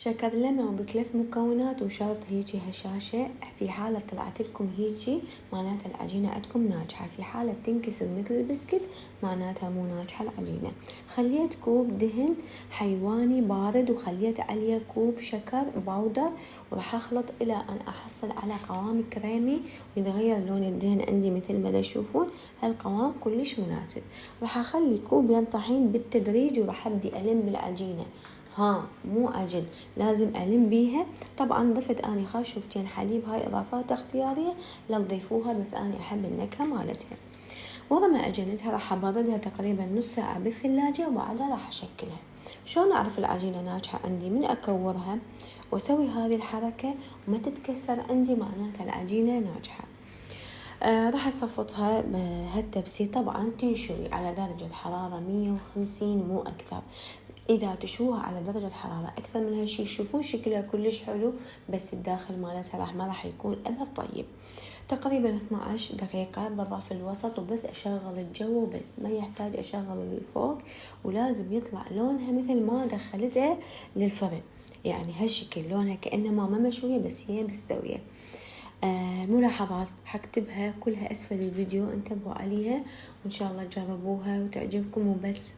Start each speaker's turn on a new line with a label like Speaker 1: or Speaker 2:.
Speaker 1: شكر لنا بثلاث مكونات وشرط هيجي هشاشة. في حالة طلعت لكم هيجي معناتها العجينة عندكم ناجحة، في حالة تنكسر مثل البسكت معناتها مو ناجحة العجينة. خليت كوب دهن حيواني بارد وخليت عليه كوب شكر باودر، وراح اخلط الى ان احصل على قوام كريمي ويتغير لون الدهن عندي مثل ما تشوفون. هالقوام كلش مناسب. راح اخلي كوبين طحين بالتدريج وراح ابدي الم العجينة، مو عجن، لازم ألم بيها. طبعا ضفت أني خاشوقتين حليب، هاي إضافات اختيارية لا تضيفوها، بس أنا أحب النكهة مالتها. ورا ما أجنتها راح أبردها تقريبا نص ساعة بالثلاجة، وبعدها راح أشكلها. شلون أعرف العجينة ناجحة عندي؟ من أكورها وأسوي هذه الحركة وما تتكسر عندي معناتها العجينة ناجحة. راح أصفطها بهالتبسيط. طبعا تنشوي على درجة حرارة 150 مو أكثر. إذا تشوها على درجة حرارة أكثر من هالشي تشوفون شكلها كلش حلو، بس الداخل مالتها ما راح يكون أبد طيب. تقريبا 12 دقيقة بالرف الوسط، وبس أشغل الجو وبس، ما يحتاج أشغل الفوق. ولازم يطلع لونها مثل ما دخلتها للفرن، يعني هالشكل لونها كأنها ما مشوية بس هي مستوية. ملاحظات حكتبها كلها أسفل الفيديو، انتبهوا عليها وإن شاء الله تجربوها وتعجبكم وبس.